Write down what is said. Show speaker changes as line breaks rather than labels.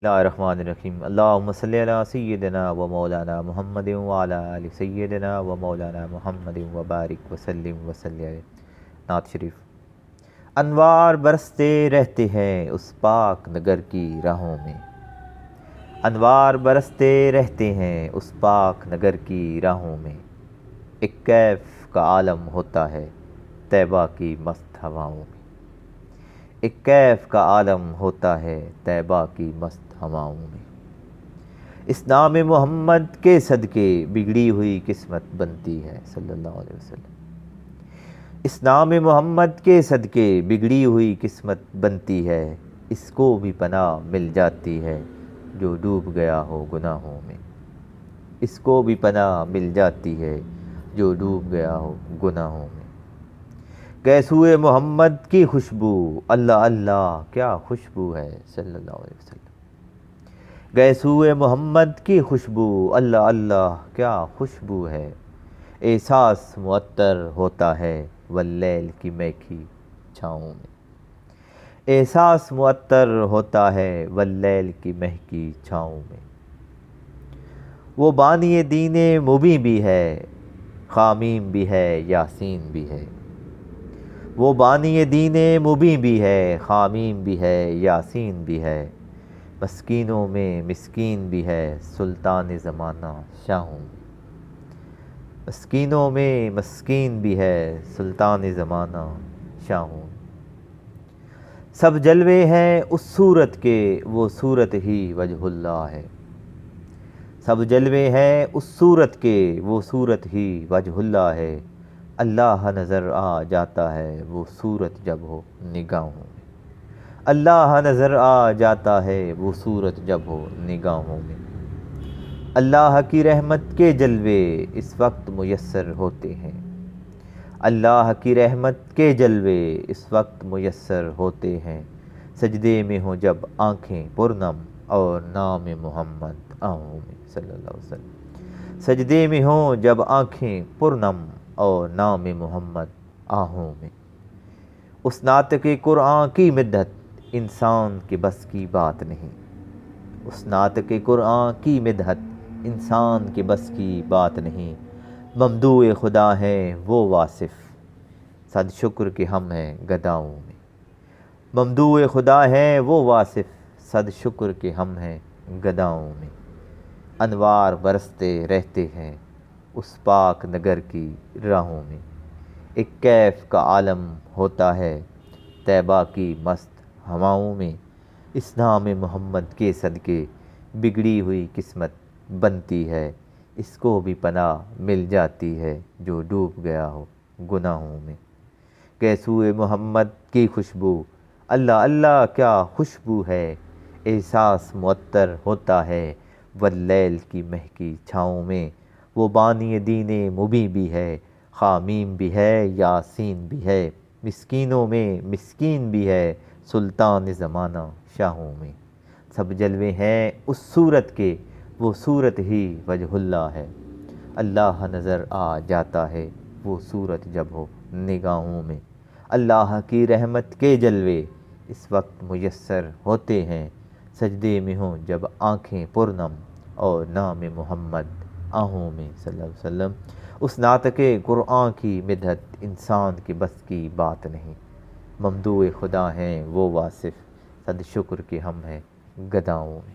بسم اللہ الرحمن الرحیم اللہم صلی علی سیدنا و مولانا محمد وعلی آل سیدنا و مولانا محمد وبارک وسلم وسلم۔ نعت شریف۔ انوار برستے رہتے ہیں اس پاک نگر کی راہوں میں، انوار برستے رہتے ہیں اس پاک نگر کی راہوں میں، ایک کیف کا عالم ہوتا ہے طیبہ کی مست ہواؤں میں، ایک کیف کا عالم ہوتا ہے طیبہ کی مست ہواؤں میں۔ اس نام محمد کے صدقے بگڑی ہوئی قسمت بنتی ہے صلی اللہ علیہ وسلم۔ اس نام محمد کے صدقے بگڑی ہوئی قسمت بنتی ہے، اس کو بھی پناہ مل جاتی ہے جو ڈوب گیا ہو گناہوں میں، اس کو بھی پناہ مل جاتی ہے جو ڈوب گیا ہو گناہوں میں۔ گئے سوئے محمد کی خوشبو، اللہ اللہ کیا خوشبو ہے صلی اللہ علیہ وسلم۔ گئے سوئے محمد کی خوشبو، اللہ اللہ کیا خوشبو ہے، احساس معطر ہوتا ہے واللیل کی مہکی چھاؤں میں، احساس معطر ہوتا ہے واللیل کی مہکی چھاؤں میں۔ وہ بانی دین مبیں بھی ہے، خامیم بھی ہے یاسین بھی ہے، وہ بانی دین مبیں بھی ہے، خامیم بھی ہے یاسین بھی ہے، مسکینوں میں مسکین بھی ہے سلطان زمانہ شاہوں میں، مسکینوں میں مسکین بھی ہے سلطان زمانہ شاہوں میں۔ سب جلوے ہیں اس صورت کے، وہ صورت ہی وجہ اللہ ہے، سب جلوے ہیں اس صورت کے، وہ صورت ہی وجہ اللہ ہے، اللہ نظر آ جاتا ہے وہ صورت جب ہو نگاہوں میں، اللہ نظر آ جاتا ہے وہ صورت جب ہو نگاہوں میں۔ اللہ کی رحمت کے جلوے اس وقت میسر ہوتے ہیں، اللہ کی رحمت کے جلوے اس وقت میسر ہوتے ہیں، سجدے میں ہوں جب آنکھیں پرنم اور نام محمد آہوں میں صلی اللہ علیہ وسلم، سجدے میں ہوں جب آنکھیں پرنم اور نام محمد آہوں میں۔ اس ناطق قرآن کی مدحت انسان کے بس کی بات نہیں، اس ناطق قرآن کی مدحت انسان کے بس کی بات نہیں، ممدوح خدا ہیں وہ واصف صد شکر کہ ہم ہیں گداؤں میں، ممدوح خدا ہیں وہ واصف صد شکر کہ ہم ہیں گداؤں میں۔ انوار برستے رہتے ہیں اس پاک نگر کی راہوں میں، ایک کیف کا عالم ہوتا ہے طیبہ کی مست ہواؤں میں، اس نام محمد کے صدقے بگڑی ہوئی قسمت بنتی ہے، اس کو بھی پناہ مل جاتی ہے جو ڈوب گیا ہو گناہوں میں۔ گئے سوئے محمد کی خوشبو، اللہ اللہ کیا خوشبو ہے، احساس معطر ہوتا ہے واللیل کی مہکی چھاؤں میں، وہ بانی دین مبیں بھی ہے، خامیم بھی ہے یاسین بھی ہے، مسکینوں میں مسکین بھی ہے سلطان زمانہ شاہوں میں۔ سب جلوے ہیں اس صورت کے، وہ صورت ہی وجہ اللہ ہے، اللہ نظر آ جاتا ہے وہ صورت جب ہو نگاہوں میں۔ اللہ کی رحمت کے جلوے اس وقت میسر ہوتے ہیں، سجدے میں ہوں جب آنکھیں پرنم اور نام محمد آہوں میں صلی اللہ علیہ وسلم۔ اس ناطق قرآن کی مدحت انسان کے بس کی بات نہیں، ممدوح خدا ہیں وہ واصف صد شکر کہ ہم ہیں گداؤں میں۔